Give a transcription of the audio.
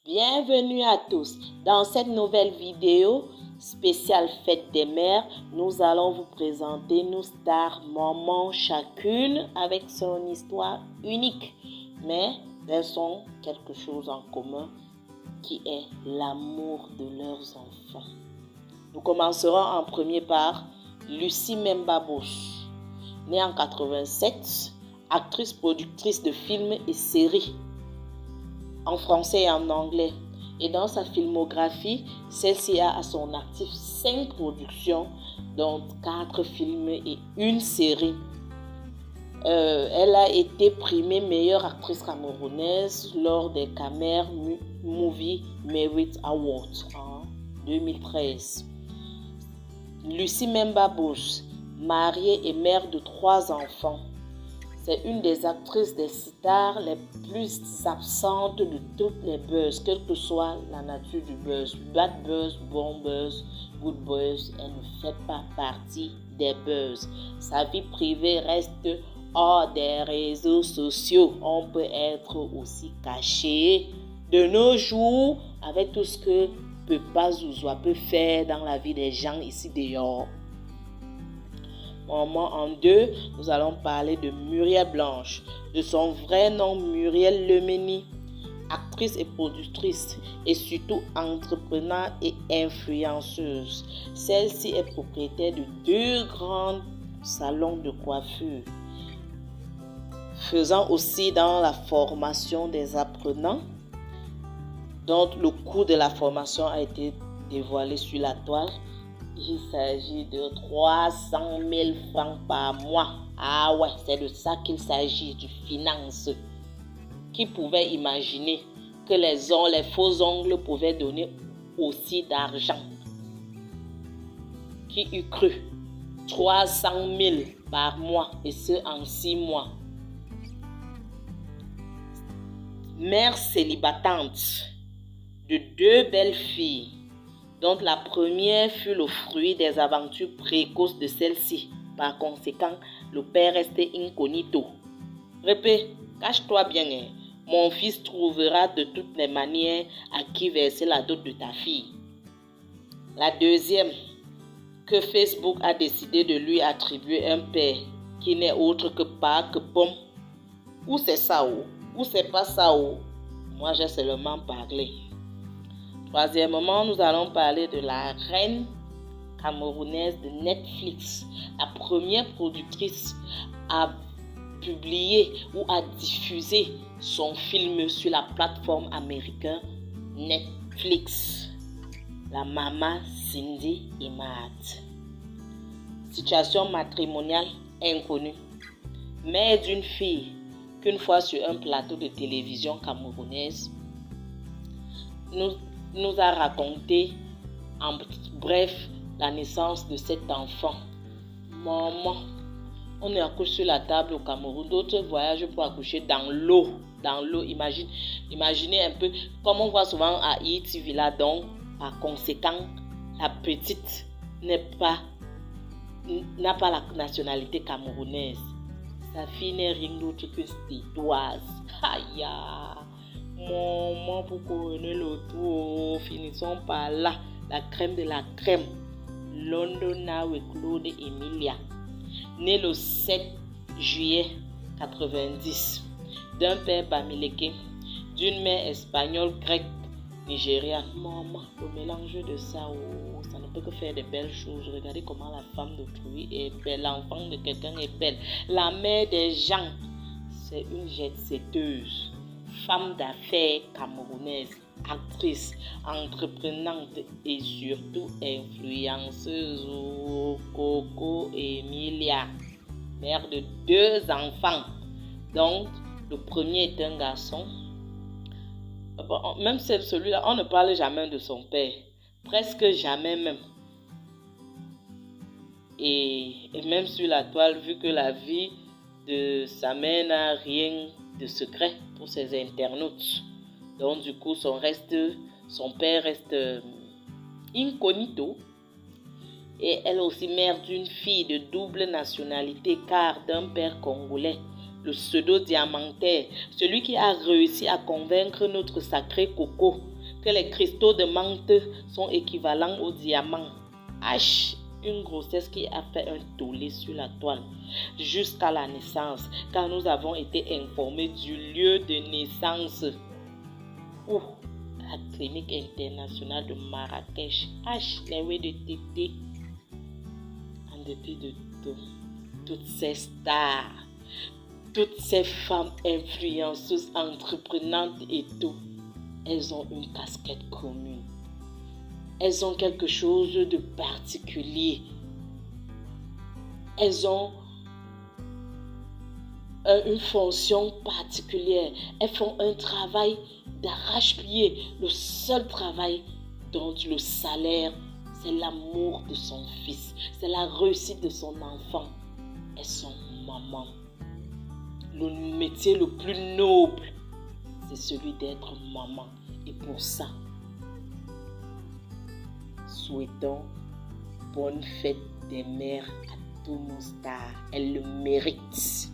Bienvenue à tous. Dans cette nouvelle vidéo spéciale Fête des Mères, nous allons vous présenter nos stars mamans chacune avec son histoire unique. Mais elles ont quelque chose en commun qui est l'amour de leurs enfants. Nous commencerons en premier par Lucie Memba Bush, née en 87, actrice productrice de films et séries en français et en anglais. Et dans sa filmographie, celle-ci a à son actif 5 productions, dont 4 films et une série. Elle a été primée meilleure actrice camerounaise lors des Camer Movie Merit Awards en 2013. Lucie Memba Bush, mariée et mère de 3 enfants. C'est une des actrices des stars les plus absentes de toutes les buzz, quelle que soit la nature du buzz. Bad buzz, bon buzz, good buzz, elle ne fait pas partie des buzz. Sa vie privée reste hors des réseaux sociaux. On peut être aussi caché de nos jours avec tout ce que Papa Zouzoua peut faire dans la vie des gens ici dehors. En 2, nous allons parler de Muriel Blanche, de son vrai nom Muriel Lemeni, actrice et productrice et surtout entrepreneur et influenceuse. Celle-ci est propriétaire de 2 grands salons de coiffure, faisant aussi dans la formation des apprenants, dont le coût de la formation a été dévoilé sur la toile. Il s'agit de 300 000 francs par mois. Ah ouais, c'est de ça qu'il s'agit, du finance. Qui pouvait imaginer que les faux ongles pouvaient donner aussi d'argent? Qui eût cru? 300 000 par mois et ce en 6 mois. Mère célibatante de 2 belles filles, dont la première fut le fruit des aventures précoces de celle-ci. Par conséquent, le père restait incognito. Répète, cache-toi bien, hein. Mon fils trouvera de toutes les manières à qui verser la dot de ta fille. La deuxième, que Facebook a décidé de lui attribuer un père qui n'est autre que Park Pom. Ou c'est ça ou c'est pas ça ou. Moi j'ai seulement parlé. Troisièmement, nous allons parler de la reine camerounaise de Netflix, la première productrice à publier ou à diffuser son film sur la plateforme américaine Netflix, la maman Cindy Imad. Situation matrimoniale inconnue, mère d'une fille qu'une fois sur un plateau de télévision camerounaise, nous a raconté en bref la naissance de cet enfant. Maman, on est accouché sur la table au Cameroun. D'autres voyagent pour accoucher dans l'eau. Dans l'eau, imaginez un peu comme on voit souvent à ITV là. Donc, par conséquent, la petite n'a pas la nationalité camerounaise. Sa fille n'est rien d'autre que stédoise. Aïe! Maman, vous connaissez le tout. Finissons par là. La crème de la crème. Londona Claude Emilia. Née le 7 juillet 90. D'un père bamileke, d'une mère espagnole, grecque, nigériane. Maman, le mélange de ça, ça ne peut que faire de belles choses. Regardez comment la femme d'autrui est belle. L'enfant de quelqu'un est belle. La mère des gens, c'est une jet-setteuse. Femme d'affaires camerounaise, actrice, entreprenante et surtout influenceuse. Coco Emilia, mère de 2 enfants. Donc, le premier est un garçon. Même celui-là, on ne parle jamais de son père. Presque jamais même. Et même sur la toile, vu que la vie de sa mère n'a rien de secret pour ses internautes. Donc du coup, son père reste incognito. Et elle est aussi mère d'une fille de double nationalité, car d'un père congolais, le pseudo diamantaire, celui qui a réussi à convaincre notre sacré Coco que les cristaux de menthe sont équivalents aux diamants. H, une grossesse qui a fait un tollé sur la toile jusqu'à la naissance, car nous avons été informés du lieu de naissance. Où la clinique internationale de Marrakech. H, les ouais de tété. En dépit de tout, toutes ces stars, toutes ces femmes influenceuses, entreprenantes et tout, elles ont une casquette commune. Elles ont quelque chose de particulier. Elles ont une fonction particulière. Elles font un travail d'arrache-pied. Le seul travail dont le salaire, c'est l'amour de son fils. C'est la réussite de son enfant. Elles sont mamans. Le métier le plus noble, c'est celui d'être maman. Et pour ça, souhaitons bonne fête des mères à tous nos stars. Elles le méritent.